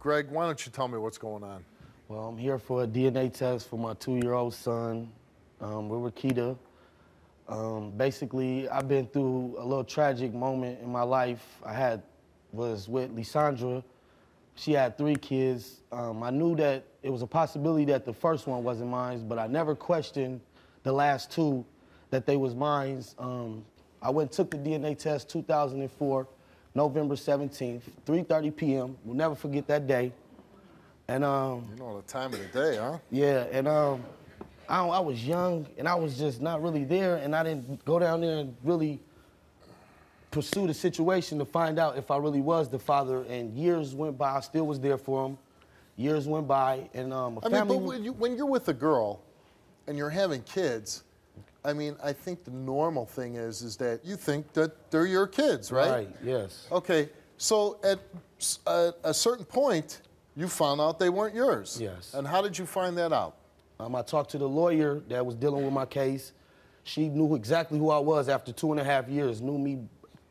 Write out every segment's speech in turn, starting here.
Greg, why don't you tell me what's going on? Well, I'm here for a DNA test for my 2-year-old son. We're Rakita. Basically, I've been through a little tragic moment in my life. Was with Leeshandra. She had 3 kids. I knew that it was a possibility that the first one wasn't mine, but I never questioned the last 2 that they was mine. I went and took the DNA test 2004, November 17th, 3:30 p.m. We'll never forget that day. And you know the time of the day, huh? Yeah, and I was young, and I was just not really there, and I didn't go down there and really pursue the situation to find out if I really was the father. And years went by, I still was there for him. Years went by, and when you're with a girl and you're having kids, I mean, I think the normal thing is that you think that they're your kids, right? Right, yes. Okay, so at a certain point, you found out they weren't yours. Yes. And how did you find that out? I talked to the lawyer that was dealing with my case. She knew exactly who I was after 2.5 years, knew me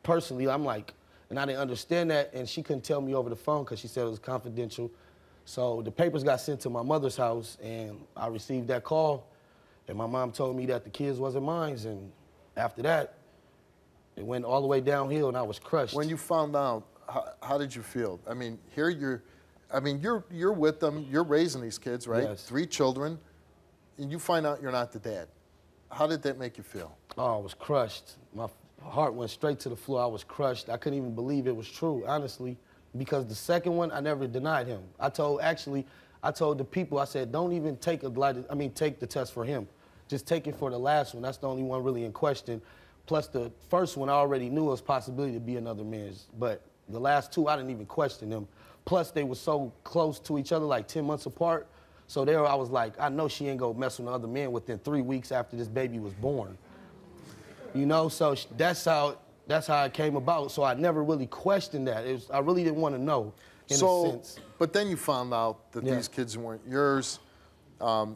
personally. I'm like, and I didn't understand that, and she couldn't tell me over the phone because she said it was confidential. So the papers got sent to my mother's house, and I received that call, and my mom told me that the kids wasn't mine, and after that, it went all the way downhill, and I was crushed. When you found out, how did you feel? I mean, here you're with them, you're raising these kids, right? Yes. 3 children, and you find out you're not the dad. How did that make you feel? Oh, I was crushed. My heart went straight to the floor. I was crushed. I couldn't even believe it was true, honestly, because the second one, I never denied him. I told the people, I said, don't even take the test for him. Just take it for the last one. That's the only one really in question. Plus the first one, I already knew it was a possibility to be another man's, but the last 2, I didn't even question them. Plus, they were so close to each other, like 10 months apart. So there I was like, I know she ain't gonna mess with another man within 3 weeks after this baby was born. You know, so that's how it came about. So I never really questioned that. I really didn't want to know, in a sense. But then you found out that these kids weren't yours.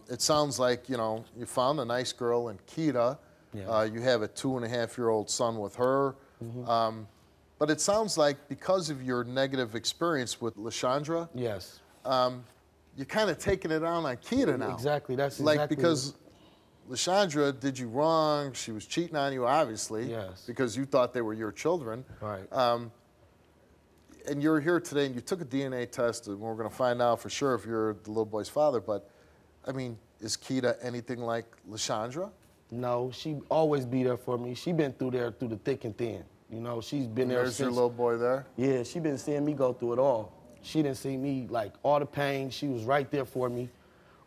It sounds like, you know, you found a nice girl in Kita. Yeah. You have a 2.5-year-old son with her. Mm-hmm. But it sounds like because of your negative experience with Leeshandra, yes, you're kind of taking it on Kita now. Exactly, that's like exactly because Leeshandra did you wrong. She was cheating on you, obviously, yes, because you thought they were your children. Right. And you're here today, and you took a DNA test, and we're going to find out for sure if you're the little boy's father. But I mean, is Kita anything like Leeshandra? No, she always be there for me. She been through there through the thick and thin. You know, she's been there since. There's your little boy there? Yeah, she been seeing me go through it all. She didn't see me, like, all the pain. She was right there for me.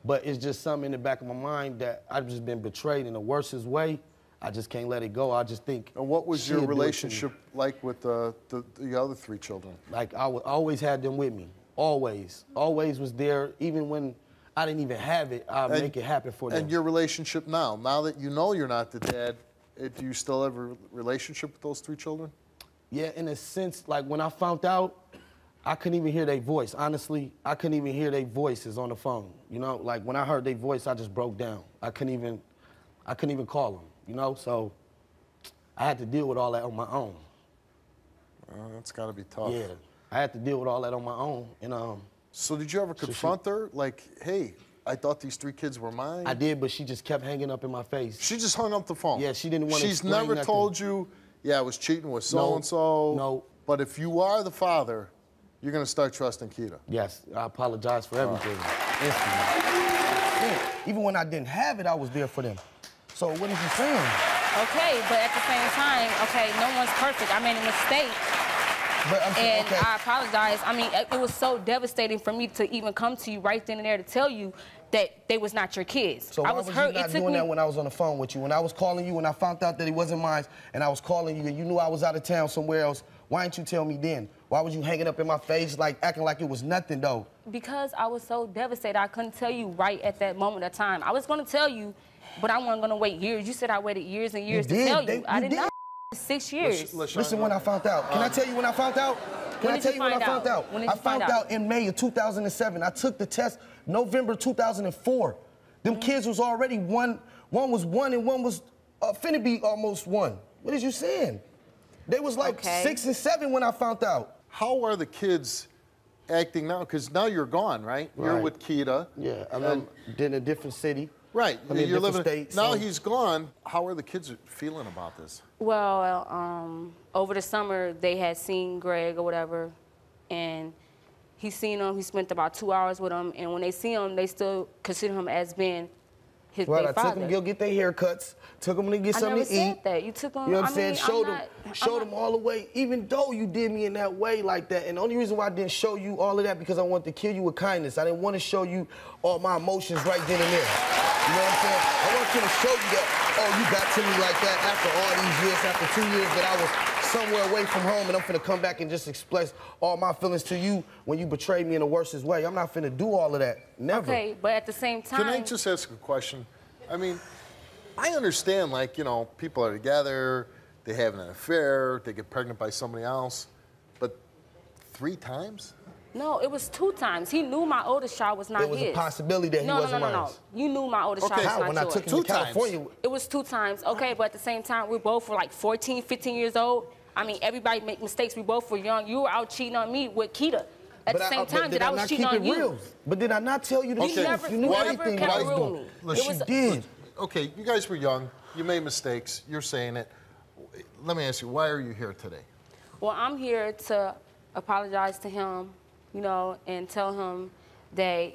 But it's just something in the back of my mind that I've just been betrayed in the worstest way. I just can't let it go. I just think. And what was your relationship like with the other 3 children? Like, I always had them with me. Always. Always was there. Even when I didn't even have it, I'd make it happen for them. And your relationship now that you know you're not the dad, do you still have a relationship with those 3 children? Yeah, in a sense, like when I found out, I couldn't even hear their voice. Honestly, I couldn't even hear their voices on the phone. You know, like when I heard their voice, I just broke down. I couldn't even call them, you know? So I had to deal with all that on my own. That's gotta be tough. Yeah, I had to deal with all that on my own. And so did you ever confront her? Like, hey, I thought these 3 kids were mine? I did, but she just kept hanging up in my face. She just hung up the phone? Yeah, she didn't want to explain nothing. She's never told you, yeah, I was cheating with so-and-so? No. But if you are the father, you're going to start trusting Kita? Yes, I apologize for everything. Instantly. Even when I didn't have it, I was there for them. So what is you saying? Okay, but at the same time, okay, no one's perfect. I made a mistake. And I apologize. I mean, it was so devastating for me to even come to you right then and there to tell you that they was not your kids. So why was you not doing that when I was on the phone with you? When I was calling you and I found out that it wasn't mine and I was calling you and you knew I was out of town somewhere else, why didn't you tell me then? Why was you hanging up in my face, like acting like it was nothing, though? Because I was so devastated. I couldn't tell you right at that moment of time. I was going to tell you, but I wasn't going to wait years. You said I waited years and years to tell you. I did not. 6 years. Listen, when I found out. Can I tell you when I found out? Can I tell you when I found out? I found out in May of 2007. I took the test November 2004. Them kids was already one was 1 and 1 was finna be almost 1. What is you saying? They was like 6 and 7 when I found out. How are the kids acting now? Because now you're gone, right? You're with Keita. Yeah, I'm in a different city. Right, I'm in a different state. Now he's gone. How are the kids feeling about this? Well, over the summer, they had seen Greg or whatever, and he seen him. He spent about 2 hours with him, and when they see him, they still consider him as being his Right, their I took father. them to go get their haircuts, took them to get something to eat. I never said that. You took them. You know what I'm saying? mean, Showed them all the way, even though you did me in that way like that. And the only reason why I didn't show you all of that because I wanted to kill you with kindness. I didn't want to show you all my emotions right then and there. You know what I'm saying? I want to show you that, oh, you got to me like that after all these years, after 2 years that I was somewhere away from home, and I'm finna come back and just express all my feelings to you when you betrayed me in the worstest way. I'm not finna do all of that. Never. Okay, but at the same time... Can I just ask a question? I mean, I understand, like, you know, people are together, they have an affair, they get pregnant by somebody else, but 3 times? No, it was 2 times. He knew my oldest child was not his. There was a possibility that he wasn't mine. No. You knew my oldest child was not yours. When I took him to California. It was 2 times, okay, but at the same time, we both were like 14, 15 years old. I mean, everybody make mistakes. We both were young. You were out cheating on me with Keita. At the same time that I was cheating on you. But did I not tell you the truth? You knew everything that I was doing. Listen, you did. Okay, you guys were young. You made mistakes. You're saying it. Let me ask you, why are you here today? Well, I'm here to apologize to him, you know, and tell him that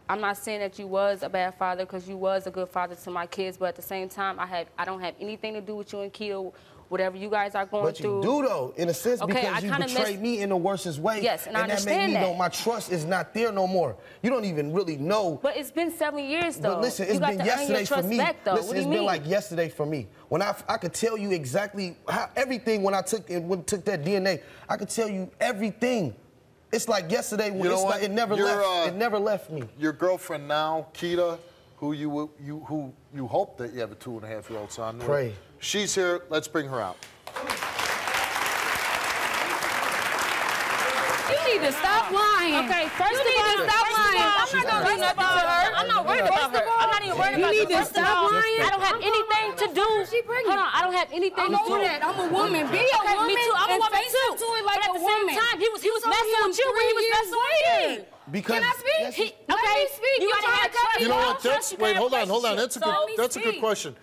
I'm not saying that you was a bad father because you was a good father to my kids, but at the same time, I don't have anything to do with you and Keita. Whatever you guys are going through. But you do, though, in a sense, because you betrayed me in the worstest way. Yes, and I understand that made me know my trust is not there no more. You don't even really know. But it's been 7 years, though. But listen, it's been yesterday for me. Listen, it's been like yesterday for me. When I could tell you exactly how everything when I took that DNA, I could tell you everything. It's like yesterday when it never left. It never left me. Your girlfriend now, Keita, who you hope that you have a 2.5-year-old son. Pray. She's here. Let's bring her out. You need to stop lying. Okay, first you need to stop lying. I'm not gonna do nothing to her. I'm not worried about her. I'm not even worried about her. You need to stop lying. I don't have anything to do. She pregnant. Hold on, I don't have anything to do. I know that. I'm a woman. Be a woman. Me too. I'm a woman too. To it like but at the woman. same time, he was messing with you when he was messing with me. Can Because I speak? Let me speak. You gotta have trust. You know what? Wait, hold on. That's a good speak. question.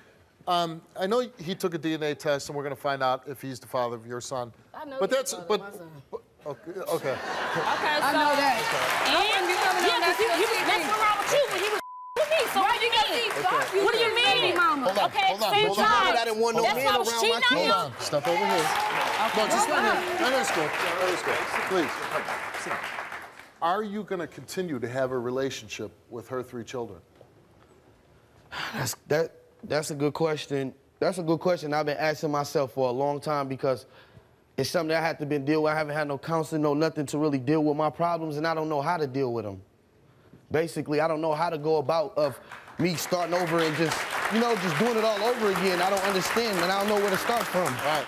I know he took a DNA test, and we're going to find out if he's the father of your son. I know. But that's okay. okay. Okay, I know that. And he was messing around with you when he was with me. So what do you mean? What do you mean? Hold on. Okay, Hold on. same time. I didn't want no That's man why I was around cheating my on kids. you. Hold on. Step over here. No, just let us go. Let us go. Please. Are you going to continue to have a relationship with her 3 children? That's a good question. That's a good question I've been asking myself for a long time because it's something that I have to been deal with. I haven't had no counseling, no nothing to really deal with my problems, and I don't know how to deal with them. Basically, I don't know how to go about of me starting over and just doing it all over again. I don't understand, and I don't know where to start from. Right.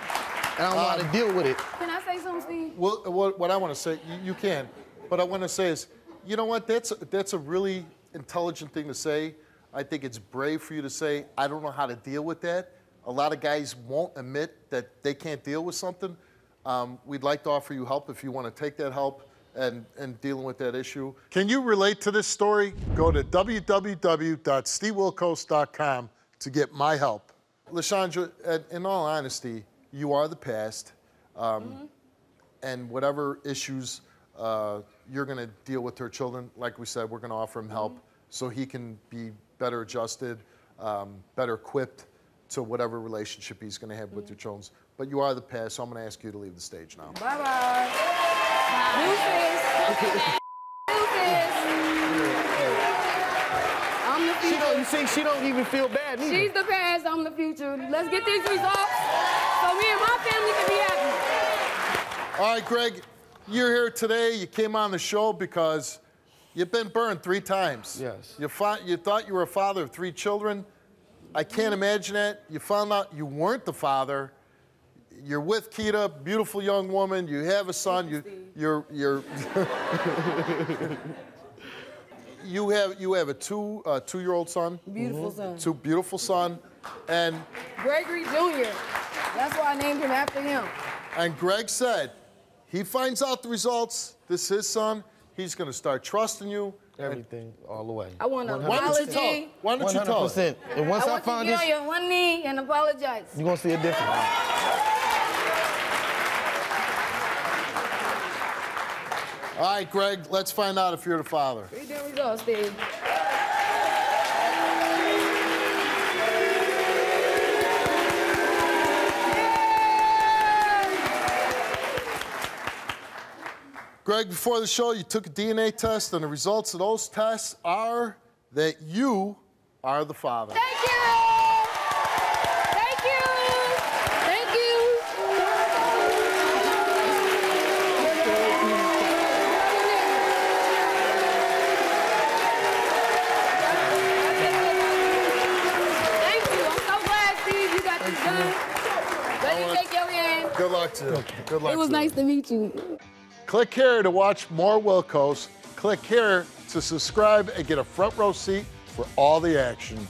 And I don't know how to deal with it. Can I say something, Steve? Well, what I want to say, you can, but I want to say is, you know what? That's a really intelligent thing to say. I think it's brave for you to say, I don't know how to deal with that. A lot of guys won't admit that they can't deal with something. We'd like to offer you help if you want to take that help and dealing with that issue. Can you relate to this story? Go to www.stevewilkos.com to get my help. Leeshandra, in all honesty, you are the past, and whatever issues you're going to deal with her children, like we said, we're going to offer him help so he can be better adjusted, better equipped to whatever relationship he's going to have with your children. But you are the past, so I'm going to ask you to leave the stage now. Bye-bye. I'm the future. You see, she don't even feel bad either. She's the past, I'm the future. Let's get these results so me and my family can be happy. All right, Greg, you're here today. You came on the show because you've been burned 3 times. Yes. You thought you were a father of 3 children. I can't imagine that. You found out you weren't the father. You're with Keita, beautiful young woman. You have a son. You have a 2-year-old son. Beautiful son. 2 beautiful son, and Gregory Jr. That's why I named him after him. And Greg said, he finds out the results. This is his son. He's going to start trusting you. Everything, all the way. I want to 100%. Why don't you tell him? Why don't you tell him? 100%. And once I want find you to this, get on your one knee and apologize. you're going to see a difference. All right, Greg, let's find out if you're the father. Read the results, Steve. Greg, before the show, you took a DNA test, and the results of those tests are that you are the father. Thank you! Thank you! Thank you! Thank you. I'm so glad, Steve, you got this done. Let me take your hand. Good luck to you. Good luck. It was to you. nice to meet you. Click here to watch more Wilkos. Click here to subscribe and get a front row seat for all the action.